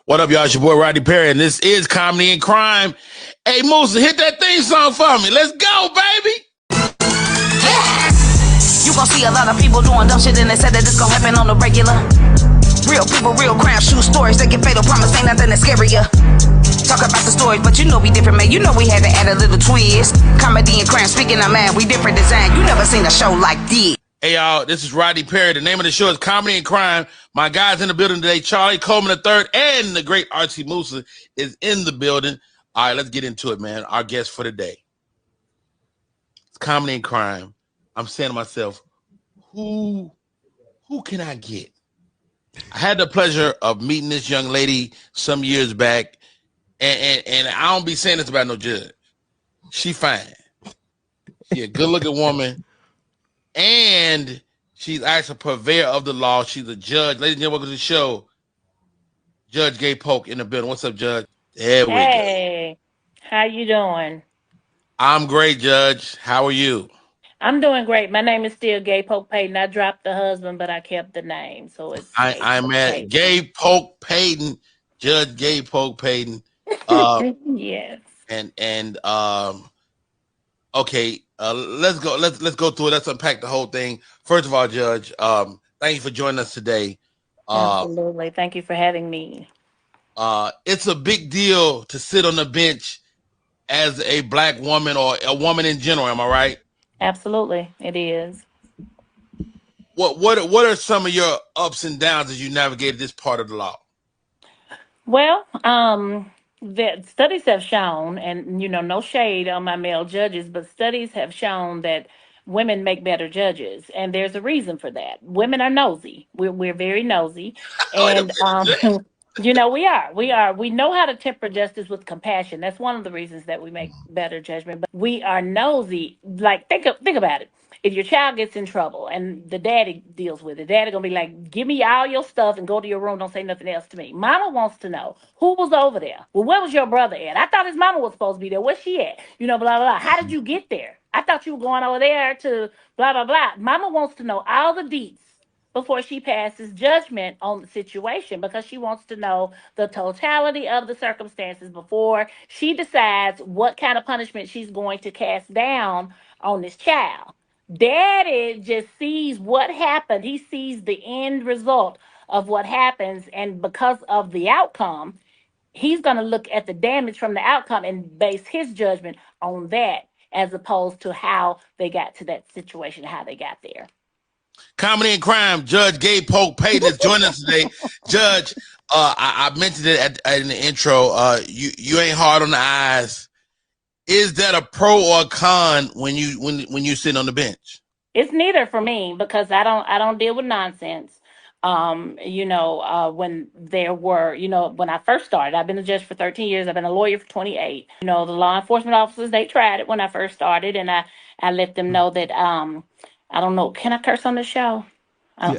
What up, y'all? It's your boy Rodney Perry, and this is Comedy and Crime. Hey, Musa, hit that theme song for me. Let's go, baby. Yeah. You gon' see a lot of people doing dumb shit, and they said that this gon' happen on the regular. Real people, real crime, true stories. They get fatal, promise ain't nothing that's scarier. Talk about the stories, but you know we different, man. You know we had to add a little twist. Comedy and crime, speaking of man, we different design. You never seen a show like this. Hey, y'all, this is Rodney Perry. The name of the show is Comedy and Crime. My guys in the building today, Charlie, Coleman III, and the great Artsy Musa is in the building. All right, let's get into it, man. Our guest for today. It's Comedy and Crime. I'm saying to myself, who can I get? I had the pleasure of meeting this young lady some years back, and I don't be saying this about no judge. She fine. She a good-looking woman. And she's actually a purveyor of the law. She's a judge. Ladies and gentlemen, welcome to the show. Judge Gay Polk in the building. What's up, Judge? There we go. Hey, how you doing? I'm great, Judge. How are you? I'm doing great. My name is still Gay Polk-Payton. I dropped the husband, but I kept the name, so it's I'm at Polk-Payton. Gay Polk-Payton, Judge Gay Polk-Payton. Yes. Okay. Let's go. Let's go through it. Let's unpack the whole thing. First of all, Judge, thank you for joining us today. Absolutely. Thank you for having me. It's a big deal to sit on the bench as a black woman or a woman in general. Am I right? Absolutely, it is. What are some of your ups and downs as you navigated this part of the law? Well, the studies have shown, and no shade on my male judges, but studies have shown that women make better judges, and there's a reason for that. Women are nosy. We're very nosy, and we know how to temper justice with compassion. That's one of the reasons that we make better judgment. But we are nosy. Like think about it. If your child gets in trouble and the daddy deals with it, daddy gonna be like, "Give me all your stuff and go to your room. Don't say nothing else to me." Mama wants to know who was over there. Well, where was your brother at? I thought his mama was supposed to be there. Where's she at? Blah blah blah. How did you get there? I thought you were going over there to blah blah blah. Mama wants to know all the deets before she passes judgment on the situation because she wants to know the totality of the circumstances before she decides what kind of punishment she's going to cast down on this child. Daddy just sees what happened. He sees the end result of what happens, and because of the outcome, he's going to look at the damage from the outcome and base his judgment on that as opposed to how they got to that situation, how they got there. Comedy and Crime, Judge Gay Polk-Payton is joining us today. Judge, I mentioned it in the intro. You ain't hard on the eyes. Is that a pro or a con when you sit on the bench? It's neither for me because I don't deal with nonsense. When there were, when I first started, I've been a judge for 13 years. I've been a lawyer for 28. The law enforcement officers, they tried it when I first started, and I let them know that I don't know. Can I curse on the show?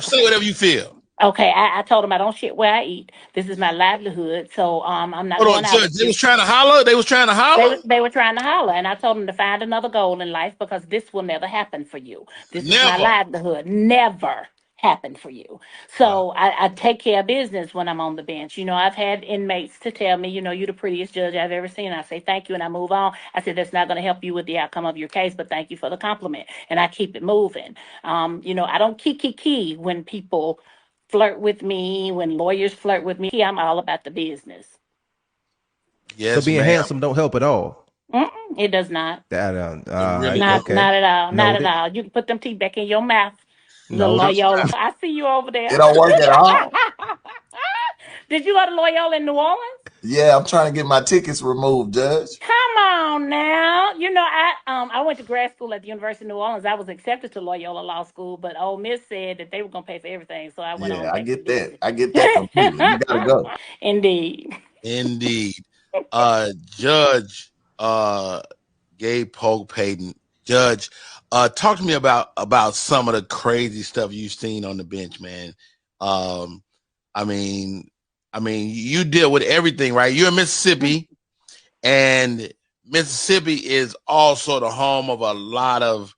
Say whatever you feel. Okay, I told them I don't shit where I eat. This is my livelihood, so I'm not going out. Judge, they was trying to holler. They was trying to holler. They were trying to holler, and I told them to find another goal in life because this will never happen for you. This is my livelihood. Never happen for you. So I take care of business when I'm on the bench. I've had inmates to tell me, you're the prettiest judge I've ever seen. I say thank you, and I move on. I said that's not going to help you with the outcome of your case, but thank you for the compliment, and I keep it moving. I don't key when people flirt with me, when lawyers flirt with me. I'm all about the business. Yes, so being handsome don't help at all. It does not. Not at all. Not at all. You can put them teeth back in your mouth. Loyola. I see you over there. It don't work at all. Did you go to Loyola in New Orleans? Yeah, I'm trying to get my tickets removed, Judge. Come on now. I went to grad school at the University of New Orleans. I was accepted to Loyola Law School, but Ole Miss said that they were going to pay for everything, so I went on. Yeah, I get that. I get that completely. You gotta go. Indeed. Judge Gay Polk-Payton. Judge, talk to me about some of the crazy stuff you've seen on the bench, man. I mean, you deal with everything, right? You're in Mississippi, and Mississippi is also the home of a lot of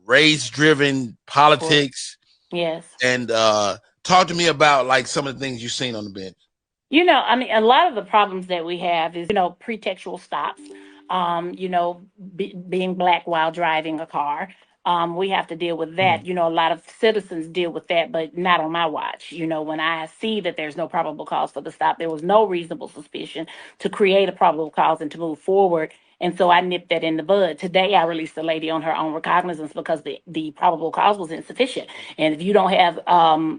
race-driven politics. Yes. And talk to me about like some of the things you've seen on the bench. I mean, a lot of the problems that we have is, pretextual stops, being black while driving a car. We have to deal with that. A lot of citizens deal with that, but not on my watch. When I see that there's no probable cause for the stop, there was no reasonable suspicion to create a probable cause and to move forward. And so I nipped that in the bud. Today, I released a lady on her own recognizance because the probable cause was insufficient. And if you don't have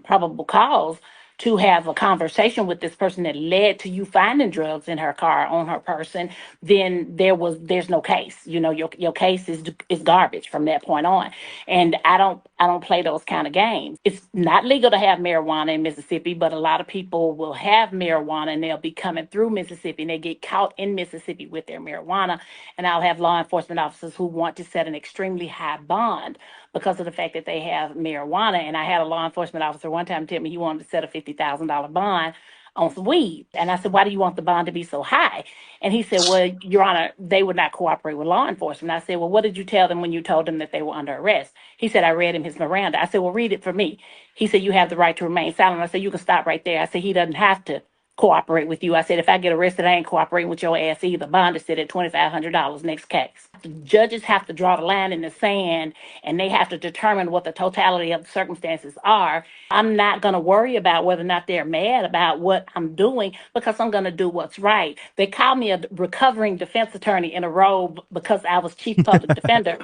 probable cause to have a conversation with this person that led to you finding drugs in her car on her person, then there's no case. Your case is garbage from that point on. And I don't play those kind of games. It's not legal to have marijuana in Mississippi, but a lot of people will have marijuana and they'll be coming through Mississippi and they get caught in Mississippi with their marijuana. And I'll have law enforcement officers who want to set an extremely high bond because of the fact that they have marijuana. And I had a law enforcement officer one time tell me he wanted to set a $50,000 bond on some weed. And I said, why do you want the bond to be so high? And he said, well, Your Honor, they would not cooperate with law enforcement. I said, well, what did you tell them when you told them that they were under arrest? He said, I read him his Miranda. I said, well, read it for me. He said, you have the right to remain silent. I said, you can stop right there. I said, he doesn't have to cooperate with you. I said, if I get arrested, I ain't cooperating with your ass either. Bond is set at $2,500 next case. The judges have to draw the line in the sand and they have to determine what the totality of the circumstances are. I'm not going to worry about whether or not they're mad about what I'm doing because I'm going to do what's right. They call me a recovering defense attorney in a robe because I was chief public defender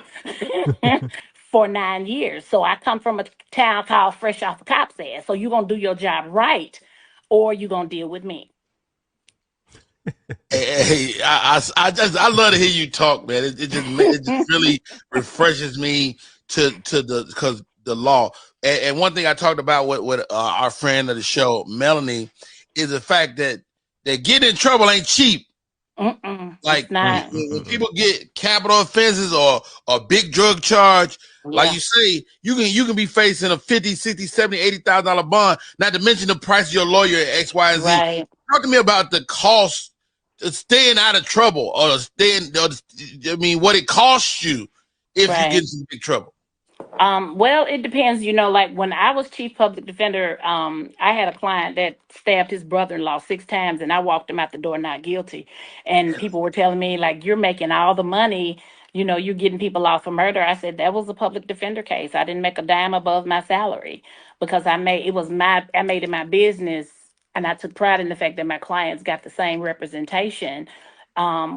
for 9 years. So I come from a town called Fresh Off the Cop's Ass. So you're going to do your job right or you're going to deal with me. Hey, I love to hear you talk, man. It just really refreshes me because the law. And one thing I talked about with our friend of the show, Melanie, is the fact that getting in trouble ain't cheap. Like when people get capital offenses or a big drug charge, like you say, you can be facing a $50,000, $60,000, $70,000, $80,000 bond. Not to mention the price of your lawyer, X, Y, and Z. Right. Talk to me about the cost of staying out of trouble, or what it costs you if you get in some big trouble. Well, it depends. Like when I was chief public defender, I had a client that stabbed his brother-in-law 6 times and I walked him out the door not guilty. And people were telling me, like, you're making all the money, you're getting people off for murder. I said, that was a public defender case. I didn't make a dime above my salary because I made it my business. And I took pride in the fact that my clients got the same representation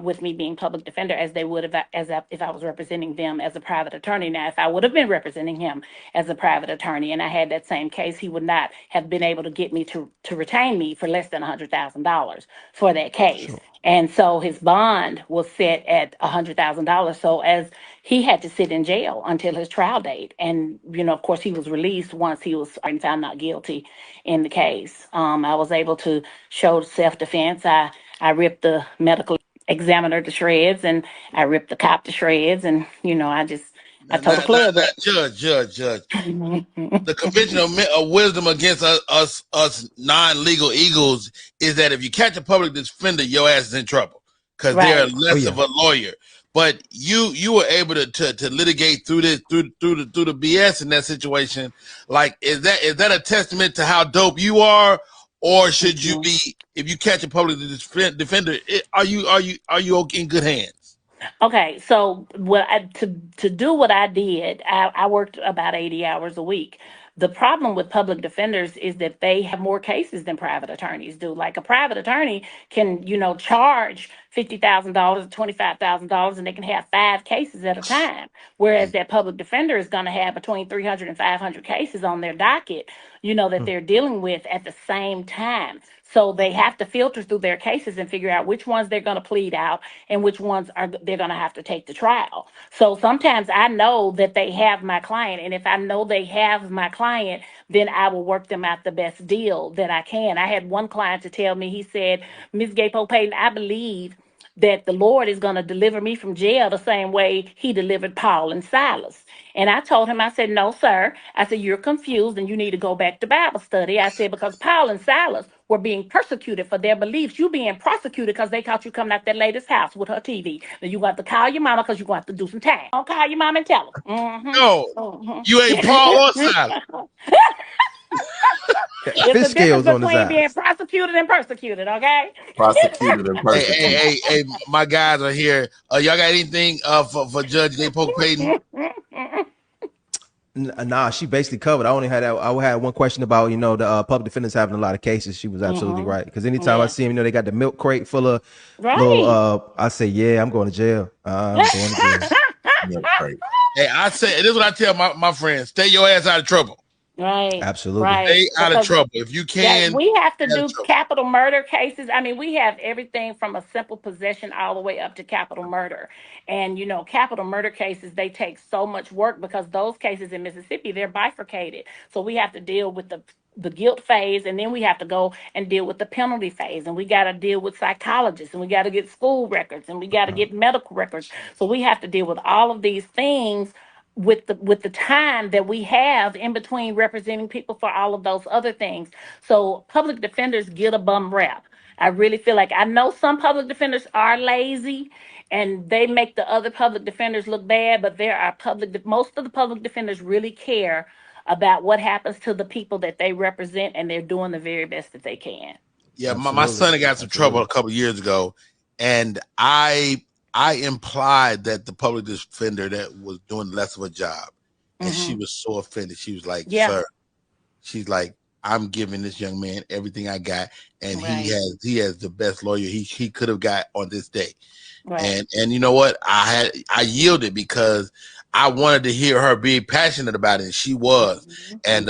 with me being public defender as they would if I was representing them as a private attorney. Now, if I would have been representing him as a private attorney and I had that same case, he would not have been able to get me to retain me for less than $100,000 for that case. Sure. And so his bond was set at $100,000. So as he had to sit in jail until his trial date. And, of course, he was released once he was found not guilty in the case. I was able to show self-defense. I ripped the medical examiner to shreds and I ripped the cop to shreds. And, I told the player that. Judge. The convention of wisdom against us non-legal eagles is that if you catch a public defender, your ass is in trouble because they're less of a lawyer. But you were able to litigate through this through the BS in that situation. Like, is that a testament to how dope you are, or should you be, if you catch a public defender, are you in good hands? Okay, so to do what I did, I worked about 80 hours a week. The problem with public defenders is that they have more cases than private attorneys do. Like a private attorney can, charge $50,000 or $25,000 and they can have 5 cases at a time. Whereas that public defender is going to have between 300 and 500 cases on their docket, that they're dealing with at the same time. So they have to filter through their cases and figure out which ones they're going to plead out and which ones they're going to have to take to trial. So sometimes I know that they have my client, and if I know they have my client, then I will work them out the best deal that I can. I had one client to tell me, he said, Ms. Gay Polk-Payton, I believe that the Lord is going to deliver me from jail the same way he delivered Paul and Silas. And I told him, I said, no, sir. I said, you're confused and you need to go back to Bible study. I said, because Paul and Silas were being persecuted for their beliefs. You being prosecuted because they caught you coming out that lady's house with her TV. Then you got to call your mama because you're going to have to do some time. Don't call your mama and tell her. No, you ain't Paul or Silas. It's a difference between being prosecuted and persecuted, okay? Prosecuted and persecuted. Hey, my guys are here. Y'all got anything for Judge J. Polk-Payton? Nah, she basically covered. I had one question about, the public defenders having a lot of cases. She was absolutely right. Because anytime I see them, they got the milk crate full of little, I say, yeah, I'm going to jail. I'm going to jail. Milk crate. Hey, I say, this is what I tell my friends: stay your ass out of trouble. Right. Absolutely. Right. Stay out of trouble if you can. We have to do capital murder cases. I mean, we have everything from a simple possession all the way up to capital murder. And, capital murder cases, they take so much work because those cases in Mississippi, they're bifurcated. So we have to deal with the guilt phase, and then we have to go and deal with the penalty phase, and we got to deal with psychologists, and we got to get school records, and we got to get medical records. So we have to deal with all of these things with the time that we have in between representing people for all of those other things. So public defenders get a bum rap. I really feel like, I know some public defenders are lazy and they make the other public defenders look bad, but most of the public defenders really care about what happens to the people that they represent, and they're doing the very best that they can. Yeah, my son got some trouble a couple of years ago, and I implied that the public defender that was doing less of a job, and she was so offended. She was like, "Sir," she's like, "I'm giving this young man everything I got, and he has the best lawyer he could have got on this day." Right. And you know what? I yielded because I wanted to hear her be passionate about it. And she was, and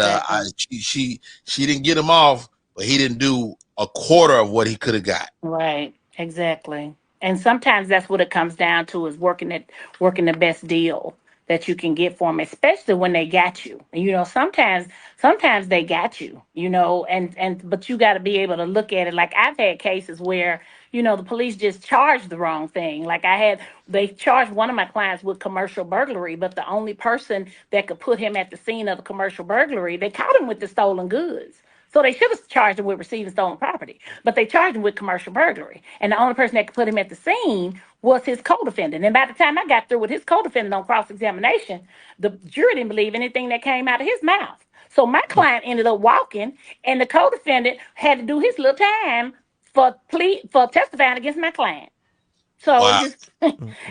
she didn't get him off, but he didn't do a quarter of what he could have got. Right. Exactly. And sometimes that's what it comes down to, is working the best deal that you can get for them, especially when they got you. Sometimes they got you, but you got to be able to look at it. Like, I've had cases where, the police just charged the wrong thing. Like, they charged one of my clients with commercial burglary, but the only person that could put him at the scene of the commercial burglary, they caught him with the stolen goods. So they should have charged him with receiving stolen property, but they charged him with commercial burglary. And the only person that could put him at the scene was his co-defendant. And by the time I got through with his co-defendant on cross-examination, the jury didn't believe anything that came out of his mouth. So my client ended up walking, and the co-defendant had to do his little time for testifying against my client. So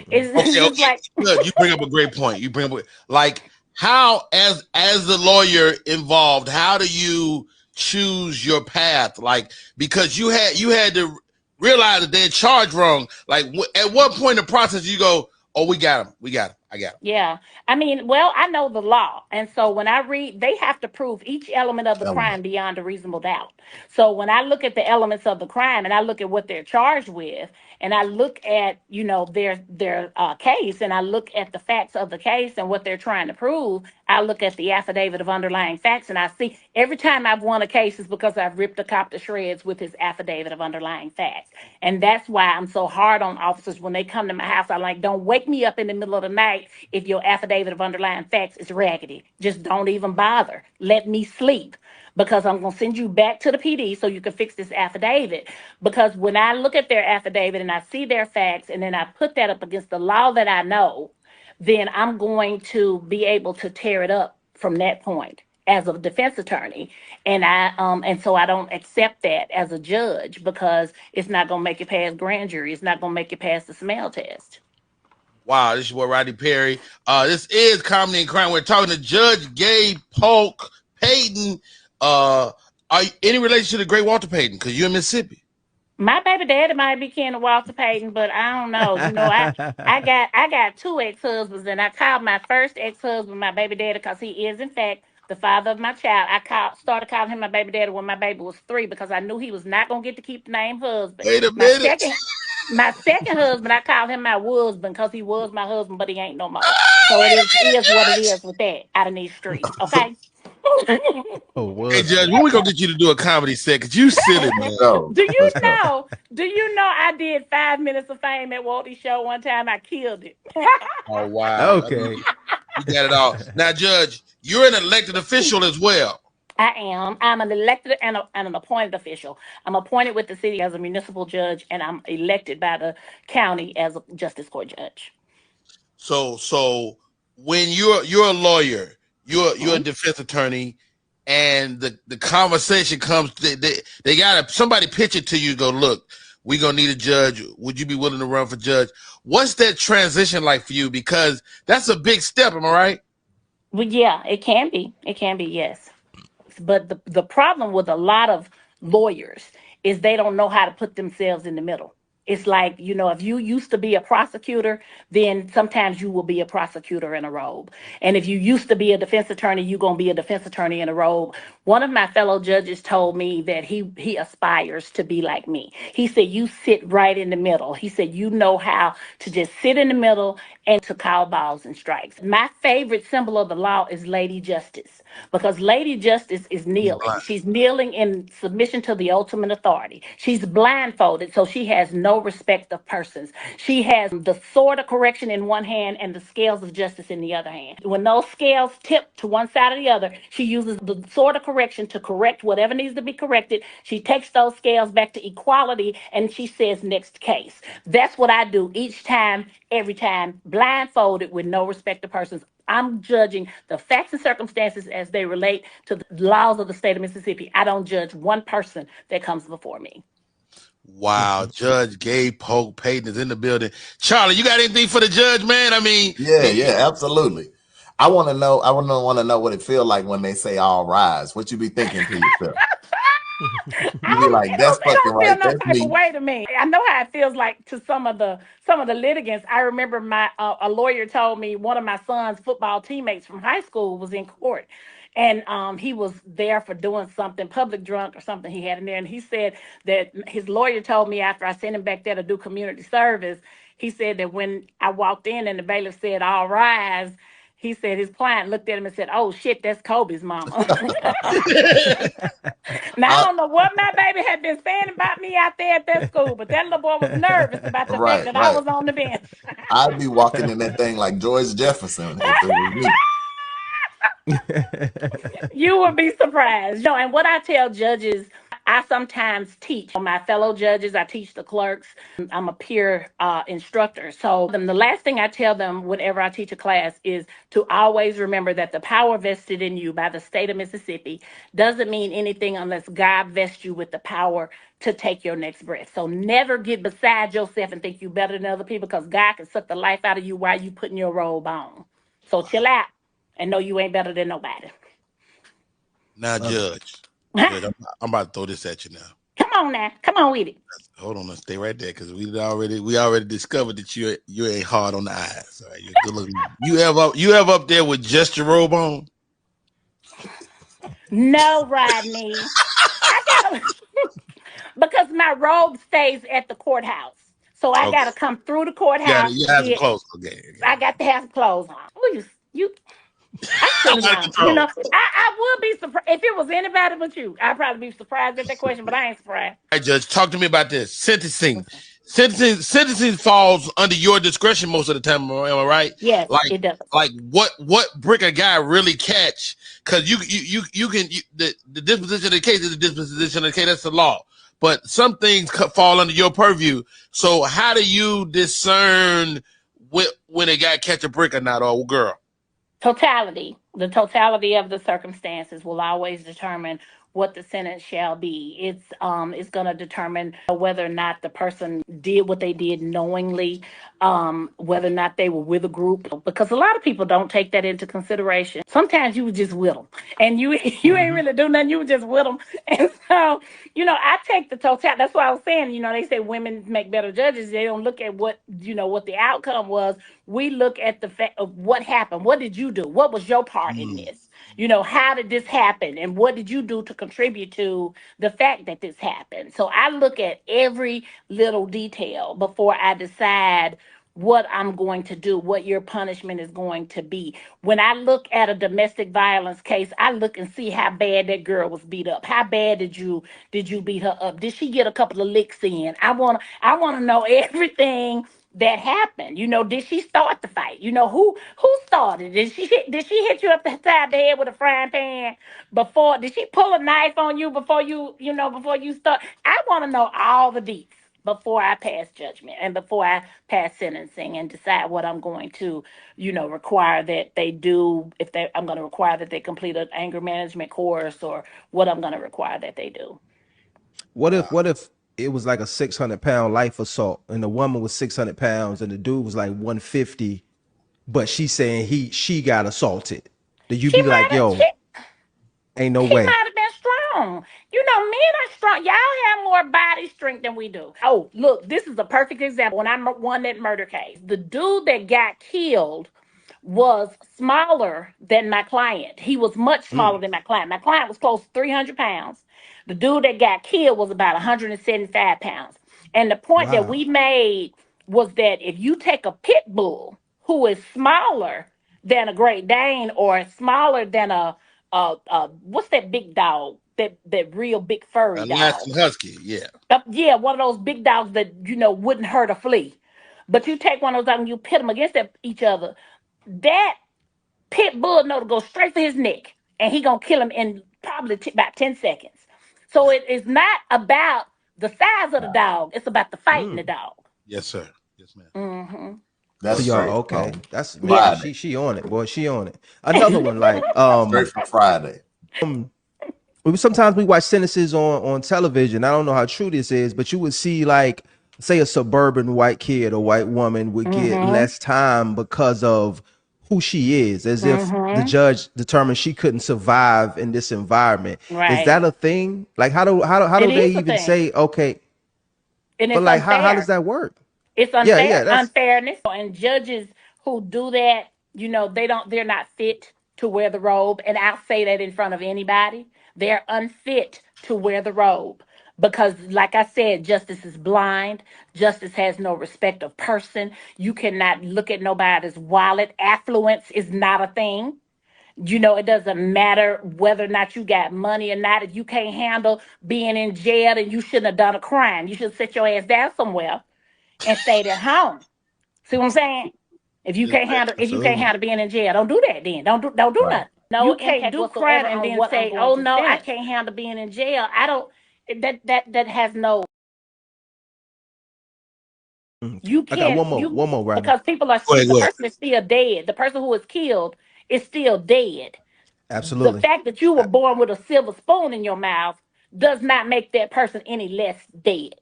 it's just like, look, you bring up a great point. You bring up, like, how, as the lawyer involved, how do you choose your path? Like, because you had to realize that they had charged wrong. Like, at what point in the process you go, "Oh, we got him, I got him"? Yeah, I mean, well, I know the law, and so when I read, they have to prove each element of the crime beyond a reasonable doubt. So when I look at the elements of the crime, and I look at what they're charged with, and I look at their case, and I look at the facts of the case and what they're trying to prove, I look at the affidavit of underlying facts, and I see every time I've won a case is because I've ripped a cop to shreds with his affidavit of underlying facts. And that's why I'm so hard on officers when they come to my house. I'm like, don't wake me up in the middle of the night if your affidavit of underlying facts is raggedy. Just don't even bother. Let me sleep, because I'm going to send you back to the PD so you can fix this affidavit. Because when I look at their affidavit and I see their facts, and then I put that up against the law that I know, then I'm going to be able to tear it up from that point as a defense attorney. And so I don't accept that as a judge, because it's not going to make it past grand jury. It's not going to make it past the smell test. Wow, this is what Rodney Perry. This is Comedy and Crime. We're talking to Judge Gay Polk-Payton. Are you any relation to the great Walter Payton? Because you're in Mississippi. My baby daddy might be kin to Walter Payton, but I don't know. I got two ex-husbands, and I called my first ex-husband my baby daddy because he is, in fact, the father of my child. I started calling him my baby daddy when my baby was 3, because I knew he was not going to get to keep the name husband. Wait a minute. My second husband, I called him my husband because he was my husband, but he ain't no more. So it is what it is with that out in these streets, okay? Hey, Judge, when we gonna get you to do a comedy set? Cause you silly, man. Do you know I did 5 minutes of fame at Walt's show one time? I killed it. Oh, wow. Okay. You got it all. Now, Judge, you're an elected official as well. I am. I'm an elected and an appointed official. I'm appointed with the city as a municipal judge, and I'm elected by the county as a justice court judge. So when you're a lawyer, you're a defense attorney, and the conversation comes. They got somebody pitch it to you. Go, look, we gonna need a judge. Would you be willing to run for judge? What's that transition like for you? Because that's a big step. Am I right? Well, yeah, it can be. It can be, yes. But the problem with a lot of lawyers is they don't know how to put themselves in the middle. It's like, if you used to be a prosecutor, then sometimes you will be a prosecutor in a robe. And if you used to be a defense attorney, you're going to be a defense attorney in a robe. One of my fellow judges told me that he aspires to be like me. He said, you sit right in the middle. He said, you know how to just sit in the middle and to call balls and strikes. My favorite symbol of the law is Lady Justice, because Lady Justice is kneeling. She's kneeling in submission to the ultimate authority. She's blindfolded, so she has no respect of persons. She has the sword of correction in one hand and the scales of justice in the other hand. When those scales tip to one side or the other, she uses the sword of correction to correct whatever needs to be corrected. She takes those scales back to equality and she says, next case. That's what I do each time, every time, blindfolded with no respect of persons. I'm judging the facts and circumstances as they relate to the laws of the state of Mississippi. I don't judge one person that comes before me. Wow, Judge Gabe Polk-Payton is in the building. Charlie, you got anything for the judge, man? I mean, yeah, absolutely. I want to know. I want to know what it feels like when they say "all rise." What you be thinking to yourself? You be like, "That's fucking right. No That's type me." of way to me. I know how it feels like to some of the litigants. I remember a lawyer told me one of my son's football teammates from high school was in court, and he was there for doing something public drunk or something he had in there, and he said that his lawyer told me after I sent him back there to do community service, he said that when I walked in and the bailiff said, "All rise," he said his client looked at him and said, "Oh shit, that's Kobe's mama." Now, I don't know what my baby had been saying about me out there at that school, but that little boy was nervous about the fact that I was on the bench. I'd be walking in that thing like George Jefferson if it was me. You would be surprised. And what I tell judges, I sometimes teach my fellow judges. I teach the clerks. I'm a peer instructor. So the last thing I tell them whenever I teach a class is to always remember that the power vested in you by the state of Mississippi doesn't mean anything unless God vests you with the power to take your next breath. So never get beside yourself and think you're better than other people, because God can suck the life out of you while you putting your robe on. So chill out and know you ain't better than nobody. Now, Judge, I'm about to throw this at you now. Come on now. Come on with it. Hold on, stay right there, because we already discovered that you ain't hard on the eyes. All right, you're good looking. You ever up there with just your robe on? No, Rodney. Because my robe stays at the courthouse. So I gotta come through the courthouse. You have some clothes. Okay. I got to have clothes on. Oh, you I would be surprised if it was anybody but you. I'd probably be surprised at that question, but I ain't surprised. All right, Judge, talk to me about this. Sentencing falls under your discretion most of the time. Am I right? Yes, it does. Like what brick a guy really catch? Because the disposition of the case is the disposition of the case. That's the law. But some things fall under your purview. So how do you discern when a guy catch a brick or not, or girl? Totality. The totality of the circumstances will always determine what the sentence shall be. It's going to determine whether or not the person did what they did knowingly, whether or not they were with a group, because a lot of people don't take that into consideration. Sometimes you were just with them and you ain't really do nothing. You were just with them. And so, I take the totality. That's why I was saying, they say women make better judges. They don't look at what the outcome was. We look at the fact of what happened. What did you do? What was your part in this? How did this happen? And what did you do to contribute to the fact that this happened? So I look at every little detail before I decide what I'm going to do, what your punishment is going to be. When I look at a domestic violence case, I look and see how bad that girl was beat up. How bad did you beat her up? Did she get a couple of licks in? I want to know everything that happened. Did she start the fight? Who started? Did she hit you up the side of the head with a frying pan before? Did she pull a knife on you before you start? I want to know all the deets. before I pass judgment and before I pass sentencing and decide what I'm going to, require that they do. If I'm going to require that they complete an anger management course, or what I'm going to require that they do. What if it was like a 600-pound life assault and the woman was 600 pounds and the dude was like 150, but she's saying she got assaulted? Do you be like, yo, ain't no He way? might have been strong. Men are strong. Y'all have more body strength than we do. Oh, look, this is a perfect example. When I won that murder case, the dude that got killed was smaller than my client. He was much smaller than my client. My client was close to 300 pounds. The dude that got killed was about 175 pounds. And the point that Wow. we made was that if you take a pit bull who is smaller than a Great Dane, or smaller than a what's that big dog? That real big furry dog. Alaskan Husky, yeah. Yeah, one of those big dogs that wouldn't hurt a flea. But you take one of those dogs and you pit them against each other. That pit bull know to go straight for his neck, and he gonna kill him in probably about 10 seconds. So it is not about the size of the dog; it's about the fighting the dog. Yes, sir. Yes, ma'am. Mm-hmm. That's So y'all, straight okay. from That's man, Friday. she on it, boy. She on it. Another one, like Straight from Friday. sometimes we watch sentences on television. I don't know how true this is, but you would see, like, say a suburban white kid or white woman would get Mm-hmm. less time because of who she is, as if the Mm-hmm. judge determined she couldn't survive in this environment. Is Right. that a thing? Like, how do It they is a even thing, say okay? and But it's like, how does unfair. that work? It's Yeah, unfair, yeah, that's unfairness, and judges who do that, they're not fit to wear the robe, and I'll say that in front of anybody. They're unfit to wear the robe because, like I said, justice is blind. Justice has no respect of person. You cannot look at nobody's wallet. Affluence is not a thing. It doesn't matter whether or not you got money or not. If you can't handle being in jail, then you shouldn't have done a crime. You should sit your ass down somewhere and stayed at home. See what I'm saying? Yes, ma'am. If you can't absolutely. handle being in jail, don't do that then. Don't do Right. nothing. No You can't impact do crime whatsoever and on then what I'm say, going "Oh to no, I sentence." can't handle being in jail. I don't. That has no. Okay. You I got can't. one more, Rodney. Because people are Go ahead, the go ahead. person is still dead. The person who was killed is still dead. The Absolutely. fact that you were born with a silver spoon in your mouth does not make that person any less dead.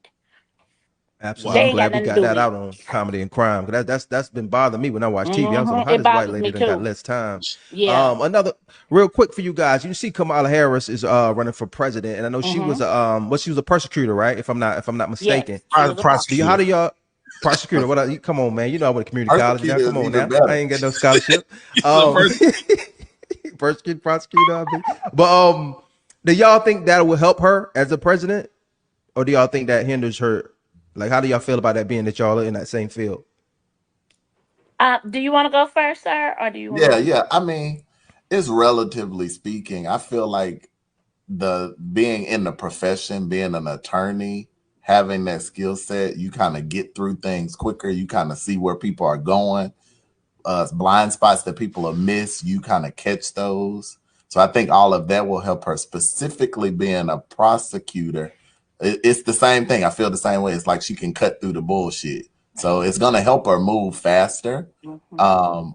They Absolutely. I'm Wow. ain't got glad we nothing to got do with that it. out on comedy and crime. That's been bothering me when I watch TV. I was like, how It this white bothers lady me done got too. less time? Yeah. Another real quick for you guys. You see Kamala Harris is running for president, and I know she was Mm-hmm. she was a persecutor, right? If I'm not Yes, mistaken. she was a How Prosecutor. do y'all prosecutor? Come on, man. You know I went to community college now. Persecutor Come is on even now. I better. ain't got no scholarship. He's a Um person. persecutor, prosecutor, I mean. But do y'all think that will help her as a president? Or do y'all think that hinders her? Like, how do y'all feel about that, being that y'all are in that same field? Do you want to go first, sir, or do you want Yeah, me? yeah. I mean, it's relatively speaking. I feel like the being in the profession, being an attorney, having that skill set, you kind of get through things quicker. You kind of see where people are going. Blind spots that people have missed, you kind of catch those. So I think all of that will help her, specifically being a prosecutor. It's the same thing. I feel the same way. It's like she can cut through the bullshit. So it's going to help her move faster. Mm-hmm.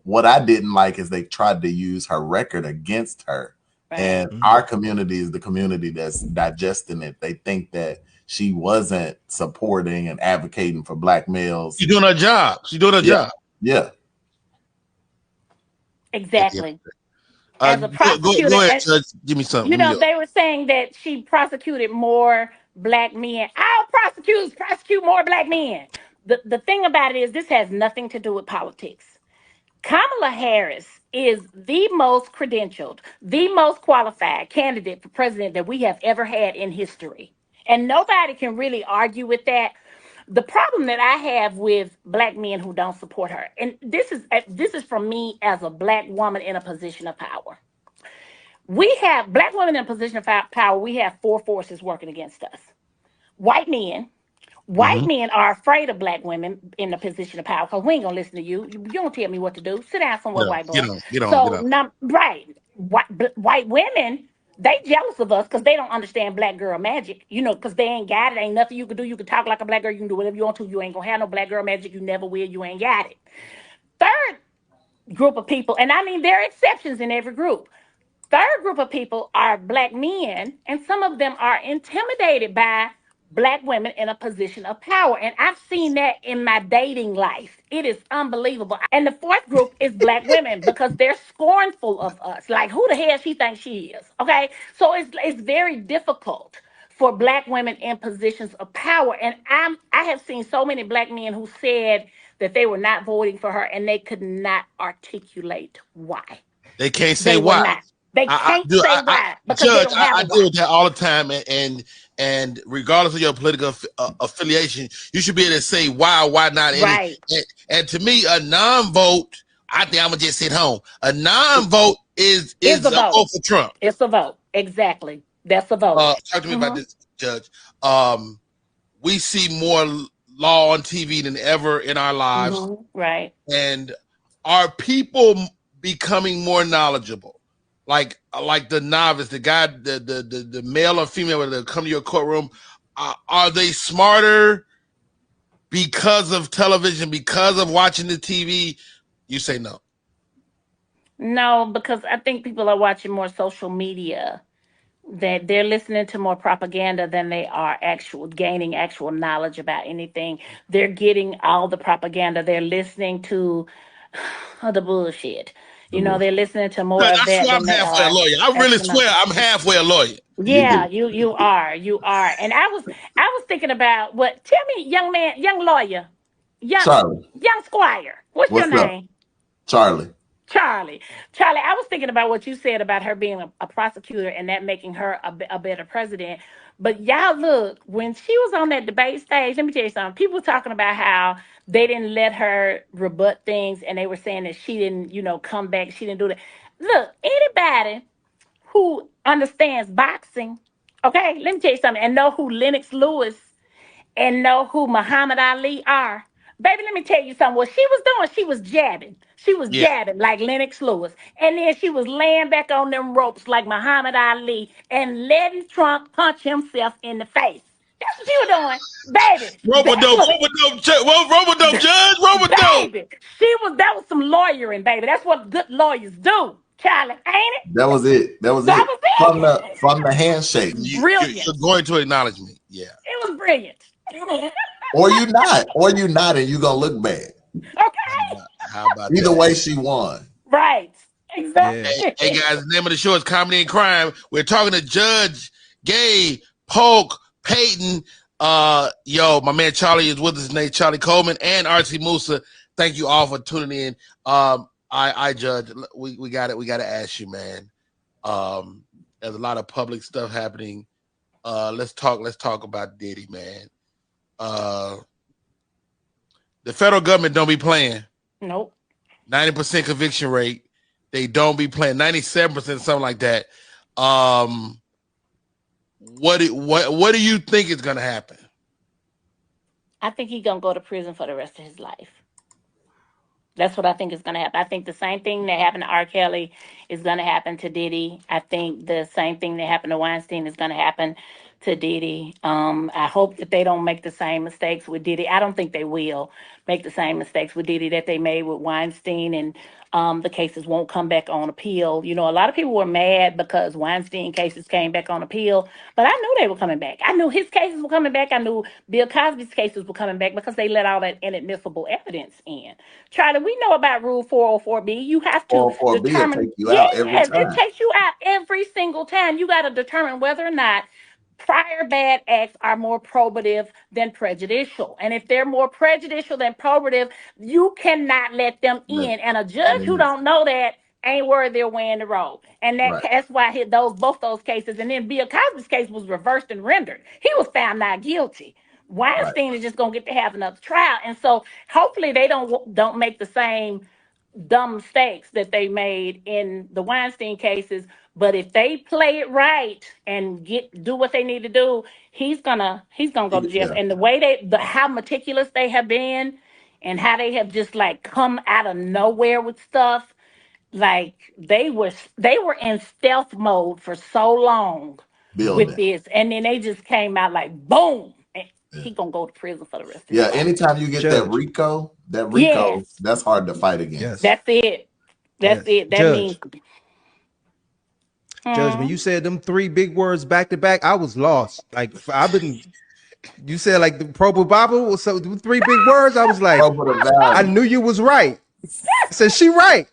What I didn't like is they tried to use her record against her. Right. And our community is the community that's digesting it. They think that she wasn't supporting and advocating for black males. She's doing her job. She's doing her Yeah. job. Yeah. Exactly. As a prosecutor, Go ahead, Judge. Give me something. they were saying that she prosecuted more black men. All prosecutors prosecute more black men. The thing about it is, this has nothing to do with politics. Kamala Harris is the most credentialed, the most qualified candidate for president that we have ever had in history. And nobody can really argue with that. The problem that I have with black men who don't support her, and this is from me as a black woman in a position of power. We have black women in a position of power. We have four forces working against us. White men. White Mm-hmm. men are afraid of black women in a position of power because we ain't gonna listen to you. You don't tell me what to do. Sit down somewhere, Yeah. white boy. Get on. So, right, white women They jealous of us because they don't understand black girl magic, because they ain't got it. Ain't nothing you can do. You can talk like a black girl. You can do whatever you want to. You ain't gonna have no black girl magic. You never will. You ain't got it. Third group of people, and I mean, there are exceptions in every group. Third group of people are black men, and some of them are intimidated by black women in a position of power. And I've seen that in my dating life. It is unbelievable. And the fourth group is black women because they're scornful of us. Like, who the hell she thinks she is? Okay. So it's very difficult for black women in positions of power. And I have seen so many black men who said that they were not voting for her and they could not articulate why. They can't say They were why. not. They can't say why because they Judge, don't have I a deal why. with that all the time, and regardless of your political affiliation, you should be able to say why not any. Right. And to me, a non-vote, I think I'm gonna just sit home. A non-vote is a a vote. vote for Trump. It's a vote. Exactly. That's a vote. Talk to me about this, Judge. We see more law on TV than ever in our lives, right? And are people becoming more knowledgeable? Like the novice, the guy, the male or female that come to your courtroom, are they smarter because of television, because of watching the TV? You say no. No, because I think people are watching more social media. That they're listening to more propaganda than they are gaining actual knowledge about anything. They're getting all the propaganda. They're listening to the bullshit. They're listening to more of I that swear I'm than they halfway a are. lawyer. I really swear I'm halfway a lawyer. Yeah, you are. You are. And I was thinking about what tell me, young man, young lawyer, Charlie. young squire. What's your What's up? name? Charlie. Charlie, I was thinking about what you said about her being a prosecutor and that making her a better president. But y'all look, when she was on that debate stage, let me tell you something. People were talking about how they didn't let her rebut things and they were saying that she didn't, come back. She didn't do that. Look, anybody who understands boxing, okay, let me tell you something, and know who Lennox Lewis and know who Muhammad Ali are. Baby, let me tell you something. What she was doing, she was jabbing. She was Yeah. jabbing like Lennox Lewis. And then she was laying back on them ropes like Muhammad Ali and letting Trump punch himself in the face. That's what she was doing. Baby, that's Robodope, what Robodope, Judge, Robodope. baby. That was some lawyering, baby. That's what good lawyers do, Charlie, ain't it? That was it. That was That it. was it. From the handshake. Brilliant. You're going to acknowledge me. Yeah. It was brilliant. Or you not. Or you not, and you gonna look bad. Okay. How about Either that? way, she won. Right. Exactly. Yeah. Hey guys, the name of the show is Comedy and Crime. We're talking to Judge Gay Polk-Payton. My man Charlie is with us today, Charlie Coleman and Artsy Musa. Thank you all for tuning in. I Judge, we got it. We got to ask you, man. There's a lot of public stuff happening. Let's talk about Diddy, man. The federal government don't be playing. Nope. 90% conviction rate. They don't be playing. 97%, something like that. What do you think is gonna happen? I think he's gonna go to prison for the rest of his life. That's what I think is going to happen. I think the same thing that happened to R. Kelly is going to happen to Diddy. I think the same thing that happened to Weinstein is going to happen to Diddy. I hope that they don't make the same mistakes with Diddy. I don't think they will make the same mistakes with Diddy that they made with Weinstein, and the cases won't come back on appeal. A lot of people were mad because Weinstein cases came back on appeal, but I knew they were coming back. I knew his cases were coming back. I knew Bill Cosby's cases were coming back because they let all that inadmissible evidence in. Charlie, we know about Rule 404B. You have to 404B determine. will take you out every Yes, it time. takes you out every single time. You got to determine whether or not prior bad acts are more probative than prejudicial. And if they're more prejudicial than probative, you cannot let them in. And a judge who don't know that ain't worthy their way in the road. And that's why I hit both those cases. And then Bill Cosby's case was reversed and rendered. He was found not guilty. Weinstein is just gonna get to have another trial. And so hopefully they don't make the same dumb mistakes that they made in the Weinstein cases. But if they play it right and do what they need to do, he's gonna go to jail. And the way how meticulous they have been and how they have just like come out of nowhere with stuff, Like they were in stealth mode for so long with Building. this, and then they just came out like boom. And Yeah. he gonna go to prison for the rest of his Yeah. life. Anytime you get Judge. that Yes, Rico, that's hard to fight against. Yes. that's it. That's Yes. it. That means Judge. Judge, when you said them three big words back to back, I was lost. Like I've been you said like the probable, so the three big words, I was like, Probative I value. knew you was right. I said she right.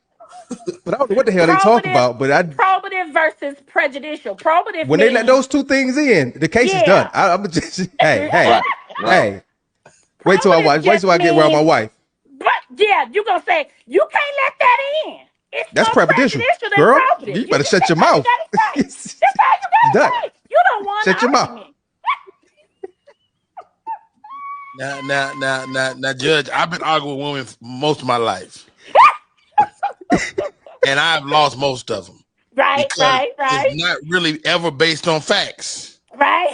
But I don't know what the hell they talk probative, about. But I probative versus prejudicial. Probative when they let means those two things in, the case is done. yeah. I'm just hey, Right. Right. hey. Wait till Probative wait just till I get around my means, wife. but yeah, you gonna say you can't let that in. It's That's more prejudicial. prejudicial than Girl, probative. you better shut your That's how you mouth. gotta say. It's That's how you gotta done. say. You don't want Shut an your mouth. argument. Now, Judge, I've been arguing with women most of my life, and I've lost most of them Right, because right, it's right, not really ever based on facts. right.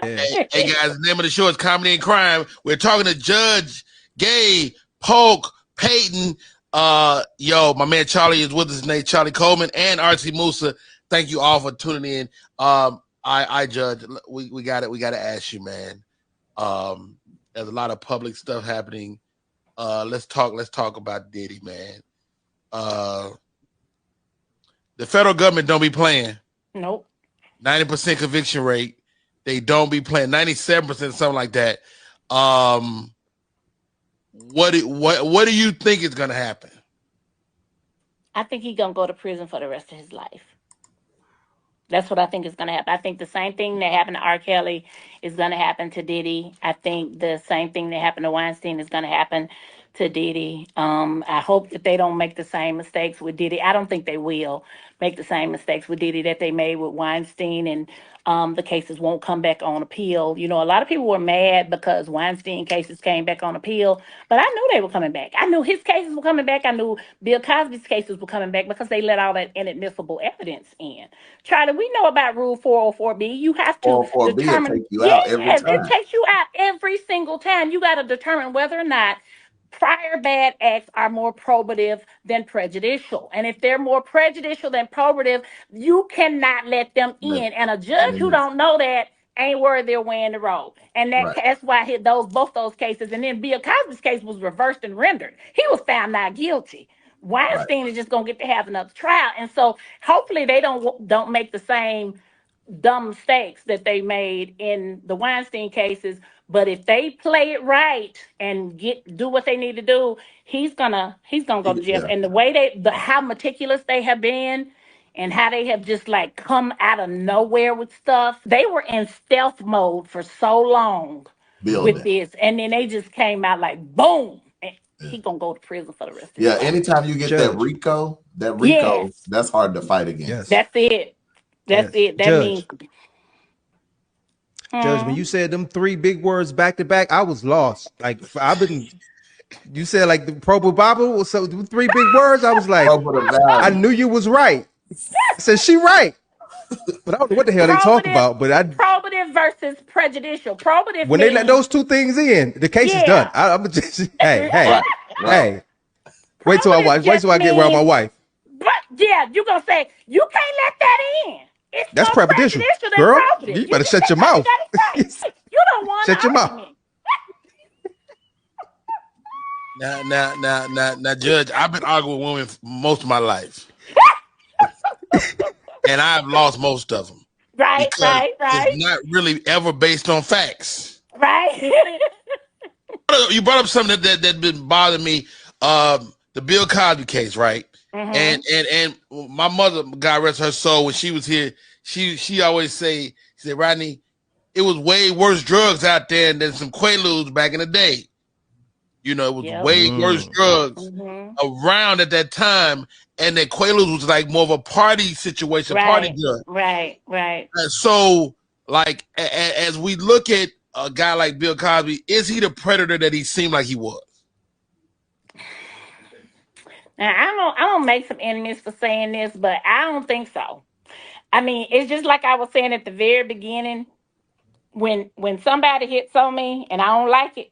Yeah. Hey guys, the name of the show is Comedy and Crime. We're talking to Judge Gay Polk-Payton. My man Charlie is with us today, Charlie Coleman and Artsy Musa. Thank you all for tuning in. I Judge, we got it. We got to ask you, man. There's a lot of public stuff happening. Let's talk about Diddy, man. The federal government don't be playing. Nope. 90% conviction rate. They don't be playing 97%, something like that. What do you think is gonna happen? I think he's gonna go to prison for the rest of his life. That's what I think is going to happen. I think the same thing that happened to R. Kelly is going to happen to Diddy. I think the same thing that happened to Weinstein is going to happen to Diddy. I hope that they don't make the same mistakes with Diddy. I don't think they will make the same mistakes with Diddy that they made with Weinstein, and the cases won't come back on appeal. You know, a lot of people were mad because Weinstein cases came back on appeal, but I knew they were coming back. I knew his cases were coming back. I knew Bill Cosby's cases were coming back because they let all that inadmissible evidence in. Charlie, we know about Rule 404B. You have to 404B will determine, take you out every yes, it time. takes you out every single time. You got to determine whether or not prior bad acts are more probative than prejudicial. And if they're more prejudicial than probative, you cannot let them in. And a judge who don't know that ain't worth their way in the road. And Right. that's why both those cases. And then Bill Cosby's case was reversed and rendered. He was found not guilty. Weinstein is just gonna get to have another trial. And so hopefully they don't make the same dumb mistakes that they made in the Weinstein cases. But if they play it right and do what they need to do, he's gonna go to jail. Yeah. And the way how meticulous they have been and how they have just like come out of nowhere with stuff. They were in stealth mode for so long with this, and then they just came out like boom. And he gonna go to prison for the rest of his life. Anytime you get that Judge. Rico, Yes, that's hard to fight against. Yes. that's it. That's Yes. it. That Judge. means Judge, when you said them three big words back to back, I was lost. Like I've been you said like the probable, so the three big words, I was like, Probative value. I knew you was right. I said she right. But I don't know what the hell they talk about. But probative versus prejudicial. Probative when means, they let those two things in, the case is done. I'm just hey. Right. Wait till I get around my wife. But yeah, you gonna say you can't let that in. It's That's more prejudicial. than Girl, probative. you better shut your mouth. You don't want Shut your mouth. argument. Now, Judge, I've been arguing with women most of my life, and I've lost most of them. Right. It's not really ever based on facts. Right. You brought up something that been bothering me. The Bill Cosby case, right? Mm-hmm. And my mother, God rest her soul, when she was here, she always she said, Rodney, it was way worse drugs out there than some Quaaludes back in the day. You know, it was way worse drugs around at that time, and that Quaaludes was like more of a party situation, party drug. Right. And so, like, as we look at a guy like Bill Cosby, is he the predator that he seemed like he was? Now, I don't make some enemies for saying this, but I don't think so. I mean, it's just like I was saying at the very beginning. When somebody hits on me and I don't like it,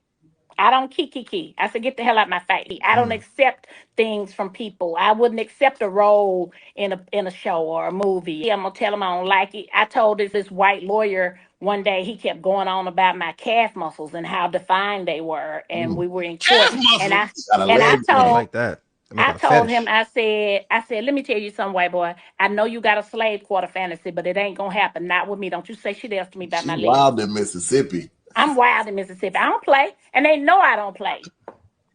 I don't kiki. I said, get the hell out my face. I don't accept things from people. I wouldn't accept a role in a show or a movie. I'm gonna tell him I don't like it. I told this white lawyer one day, he kept going on about my calf muscles and how defined they were, and we were in court, Calf and muscle. I Got a and I leg I don't man. told like that. I make I it a told him, fetish. I said, let me tell you something, white boy. I know you got a slave quarter fantasy, but it ain't gonna happen. Not with me. Don't you say shit else to me about She my legs. wild in Mississippi. I'm wild in Mississippi. I don't play, and they know I don't play.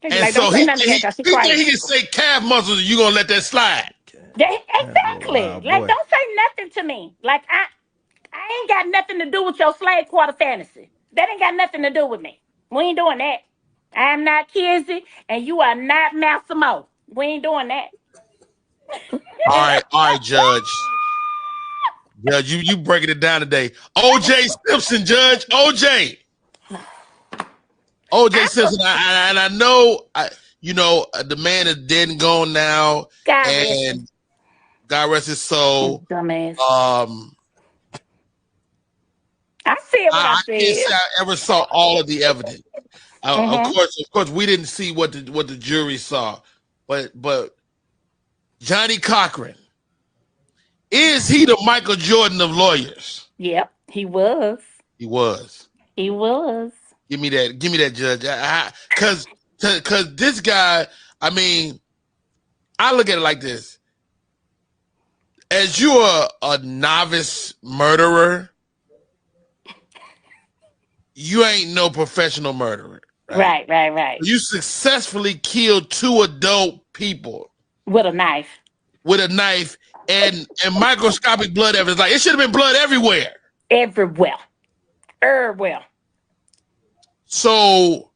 They be And like, don't so say he nothing to he, her, 'cause she he think he crazy. can say calf muscles and you gonna let that slide. That boy, Exactly. wild Like, boy. don't say nothing to me. Like, I ain't got nothing to do with your slave quarter fantasy. That ain't got nothing to do with me. We ain't doing that. I'm not Kizzy, and you are not Massimo. We ain't doing that. All right, Judge. Judge, you breaking it down today. OJ Simpson, Judge. OJ I Simpson, and I know, the man is dead and gone now, God rest him. and God rest his soul. Dumbass. Um, I said what I I can't said. say I ever saw all of the evidence. Of Mm-hmm. course, we didn't see what the jury saw, but Johnny Cochran, is he the Michael Jordan of lawyers? Yep, he was. He was. He was. Give me that, Judge. Because this guy, I mean, I look at it like this: as you're a novice murderer, you ain't no professional murderer, right? Right. You successfully killed 2 adult people With a knife. with a knife and microscopic blood evidence. Like, it should have been blood everywhere. Everywhere. Everywhere. So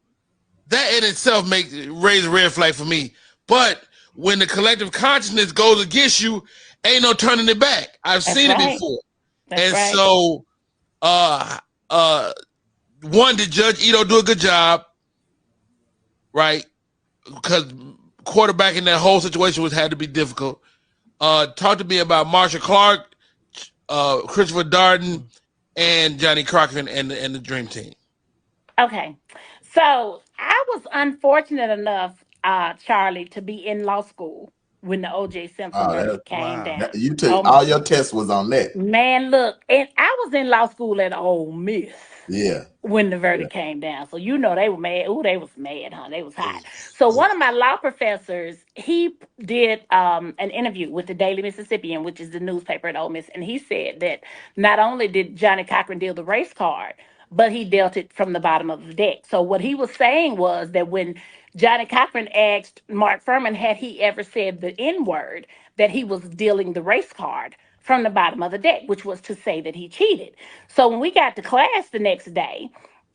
that in itself raise a red flag for me. But when the collective consciousness goes against you, ain't no turning it back. I've That's seen it right. before. That's And right. so one, did Judge Ito do a good job? Right? Because quarterbacking that whole situation had to be difficult. Talk to me about Marsha Clark, Christopher Darden, and Johnny Cochran and the Dream Team. Okay. So I was unfortunate enough, Charlie, to be in law school when the O.J. Simpson Oh, verdict came Wow. down. you took Oh my all your tests was on that. man, look, and I was in law school at Ole Miss Yeah. when the Yeah. verdict came down. So they were mad. Ooh, they was mad, huh? They was hot. So one of my law professors, he did an interview with the Daily Mississippian, which is the newspaper at Ole Miss, and he said that not only did Johnny Cochran deal the race card, but he dealt it from the bottom of the deck. So what he was saying was that when Johnny Cochran asked Mark Furman had he ever said the N word, that he was dealing the race card from the bottom of the deck, which was to say that he cheated. So when we got to class the next day,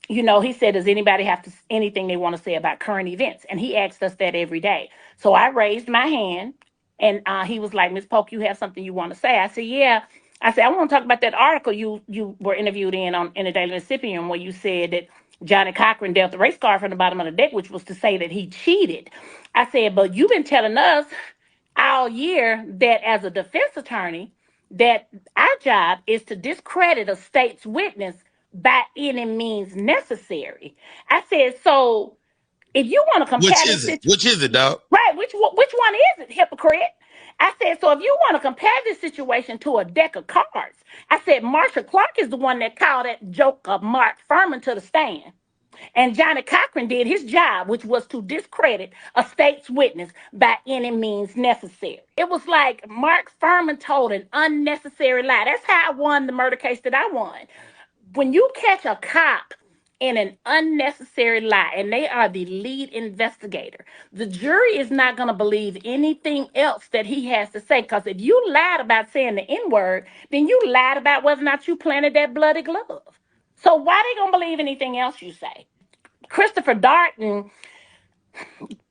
he said, does anybody have anything they want to say about current events? And he asked us that every day. So I raised my hand, and he was like, Miss Polk, you have something you want to say? I said, yeah. I said, I want to talk about that article you were interviewed in the Daily Mississippian where you said that Johnny Cochran dealt the race card from the bottom of the deck, which was to say that he cheated. I said, but you've been telling us all year that as a defense attorney, that our job is to discredit a state's witness by any means necessary. I said, so if you want to Which compare this is it? situation, Which is it, dog? right? Which one is it, hypocrite? I said, so if you want to compare this situation to a deck of cards, I said, Marsha Clark is the one that called that joke of Mark Furman to the stand. And Johnny Cochran did his job, which was to discredit a state's witness by any means necessary. It was like Mark Furman told an unnecessary lie. That's how I won the murder case that I won. When you catch a cop in an unnecessary lie and they are the lead investigator, the jury is not going to believe anything else that he has to say. Because if you lied about saying the N word, then you lied about whether or not you planted that bloody glove. So why they gonna believe anything else you say? Christopher Darden,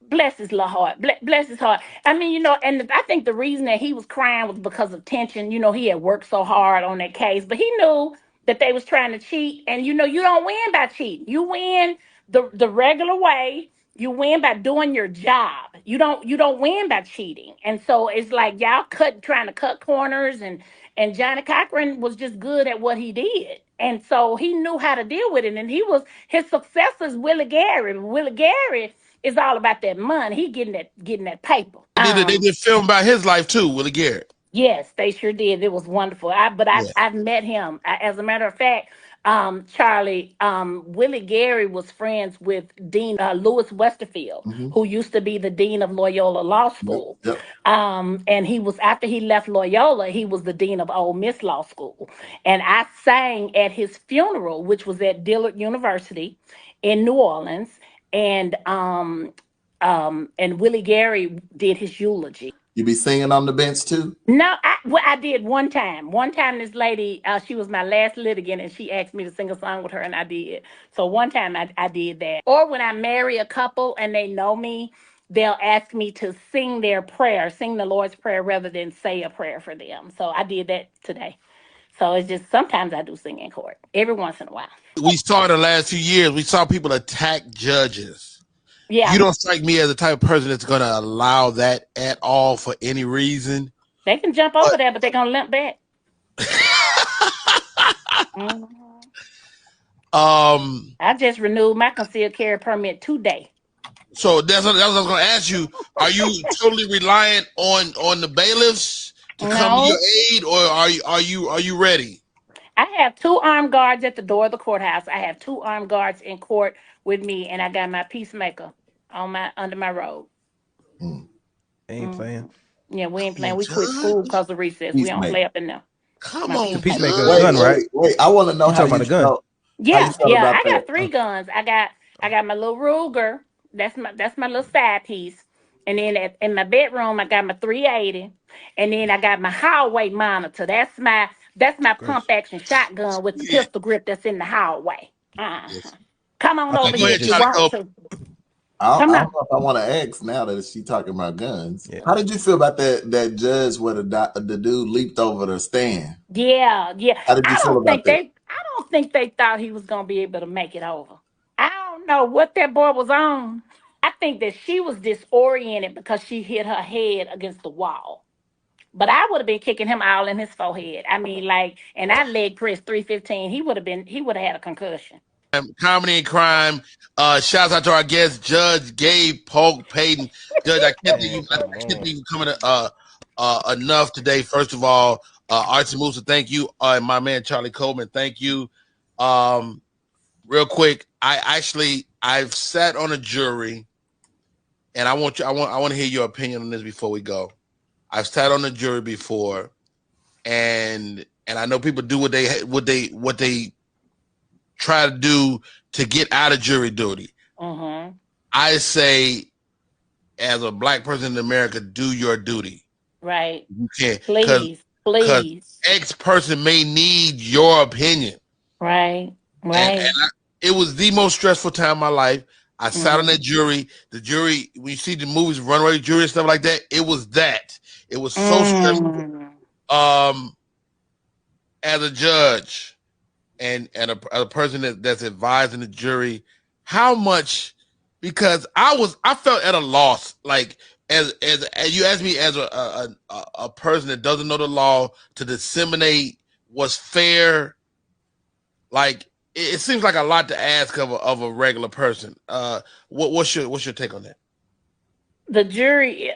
bless his little heart, bless his heart. I mean, and I think the reason that he was crying was because of tension. He had worked so hard on that case, but he knew that they was trying to cheat. And you don't win by cheating. You win the regular way. You win by doing your job. You don't win by cheating. And so it's like y'all trying to cut corners, and Johnny Cochran was just good at what he did. And so he knew how to deal with it. And his successor's Willie Gary. Willie Gary is all about that money. He getting that paper. They did film about his life too, Willie Garrett. Yes, they sure did. It was wonderful. I've met him. As a matter of fact, Charlie, Willie Gary was friends with Dean Lewis Westerfield, who used to be the dean of Loyola Law School. Yep. And he was, after he left Loyola, he was the dean of Ole Miss Law School. And I sang at his funeral, which was at Dillard University in New Orleans, and Willie Gary did his eulogy. You be singing on the bench too? No, I did one time. One time, this lady, she was my last litigant, and she asked me to sing a song with her, and I did. So one time I did that. Or when I marry a couple and they know me, they'll ask me to sing their prayer, sing the Lord's Prayer rather than say a prayer for them. So I did that today. So it's just sometimes I do sing in court, every once in a while. We saw the last few years, we saw people attack judges. Yeah. You don't strike me as the type of person that's going to allow that at all for any reason. They can jump over that, but they're going to limp back. I just renewed my concealed carry permit today. So that's what I was going to ask you. Are you totally reliant on the bailiffs to come to your aid, or are you ready? I have 2 armed guards at the door of the courthouse. I have 2 armed guards in court with me, and I got my peacemaker under my robe. Ain't playing. Yeah, we ain't playing. We quit school because of recess. We don't play up in there. Come on, the peacemaker gun, right? Wait, I want to know how you about the gun. Yeah, I got 3 guns. I got my little Ruger. That's my little side piece. And then in my bedroom, I got my 380. And then I got my hallway monitor. That's my pump action shotgun with the pistol grip that's in the hallway. Yes. Come on over here if you want to. I don't know if I want to ask now that she's talking about guns. Yeah. How did you feel about that judge where the dude leaped over the stand? Yeah. How did you feel about that? I don't think they thought he was going to be able to make it over. I don't know what that boy was on. I think that she was disoriented because she hit her head against the wall. But I would have been kicking him all in his forehead. I mean, and I leg pressed 315. He would have had a concussion. Comedy and crime. Shouts out to our guest, Judge Gabe Polk-Payton. Judge, I can't think you coming enough today. First of all, Artsy Musa, thank you. My man Charlie Coleman, thank you. Real quick, I've sat on a jury, and I want to hear your opinion on this before we go. I've sat on a jury before, and I know people do what they try to do to get out of jury duty. I say, as a Black person in America, do your duty. Right. You can. Please. X person may need your opinion. Right. And it was the most stressful time of my life. I sat on that jury. The jury, when you see the movies, Runaway Jury and stuff like that, it was that. It was so stressful. As a judge and a person that's advising the jury, how much? Because I felt at a loss. Like as you asked me, as a person that doesn't know the law, to disseminate what's fair. Like it seems like a lot to ask of a regular person. What's your take on that? The jury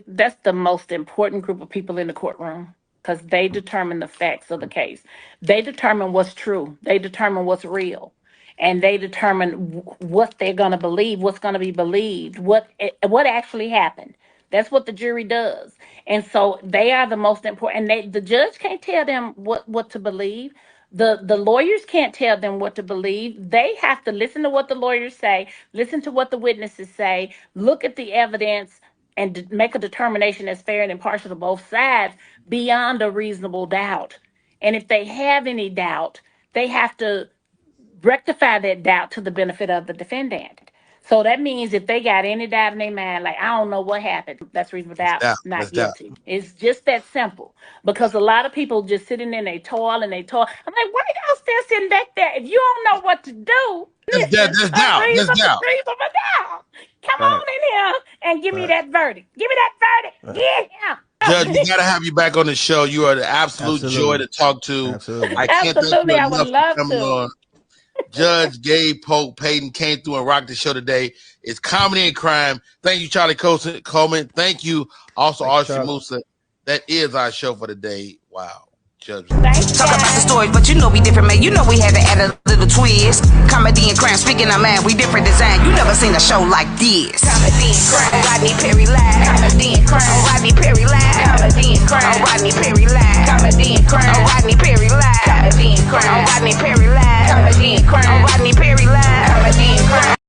that's the most important group of people in the courtroom, because they determine the facts of the case. They determine what's true. They determine what's real. And they determine what they're going to believe, what's going to be believed, what actually happened. That's what the jury does. And so they are the most important. And the judge can't tell them what to believe. The lawyers can't tell them what to believe. They have to listen to what the lawyers say, listen to what the witnesses say, look at the evidence, and make a determination that's fair and impartial to both sides beyond a reasonable doubt. And if they have any doubt, they have to rectify that doubt to the benefit of the defendant. So that means if they got any doubt in their mind, like, I don't know what happened, that's reasonable doubt, not guilty. It's just that simple. Because a lot of people just sitting in their toil. I'm like, why y'all still sitting back there? If you don't know what to do, there's doubt. Come on in here and give me that verdict. Give me that verdict. Yeah. Judge, we gotta have you back on the show. You are the absolute joy to talk to. Absolutely. I can't thank you I enough would love for coming on. Judge Gabe Polk-Payton came through and rocked the show today. It's comedy and crime. Thank you, Charlie Coleman. Thank you, also Artsy Musa. That is our show for the day. Wow. Judge. Talk about the stories, but you know we different, man. You know we had to add a little twist. Comedy and crime, speaking of man, we different design. You never seen a show like this. Comedy and crime, Rodney Perry live. Comedy and crime, Rodney Perry live. Comedy and crime, Rodney Perry live. Comedy and crime, Rodney Perry live. Comedy and crime, Rodney Perry live. Comedy and crime, Rodney Perry live. Comedy and crime.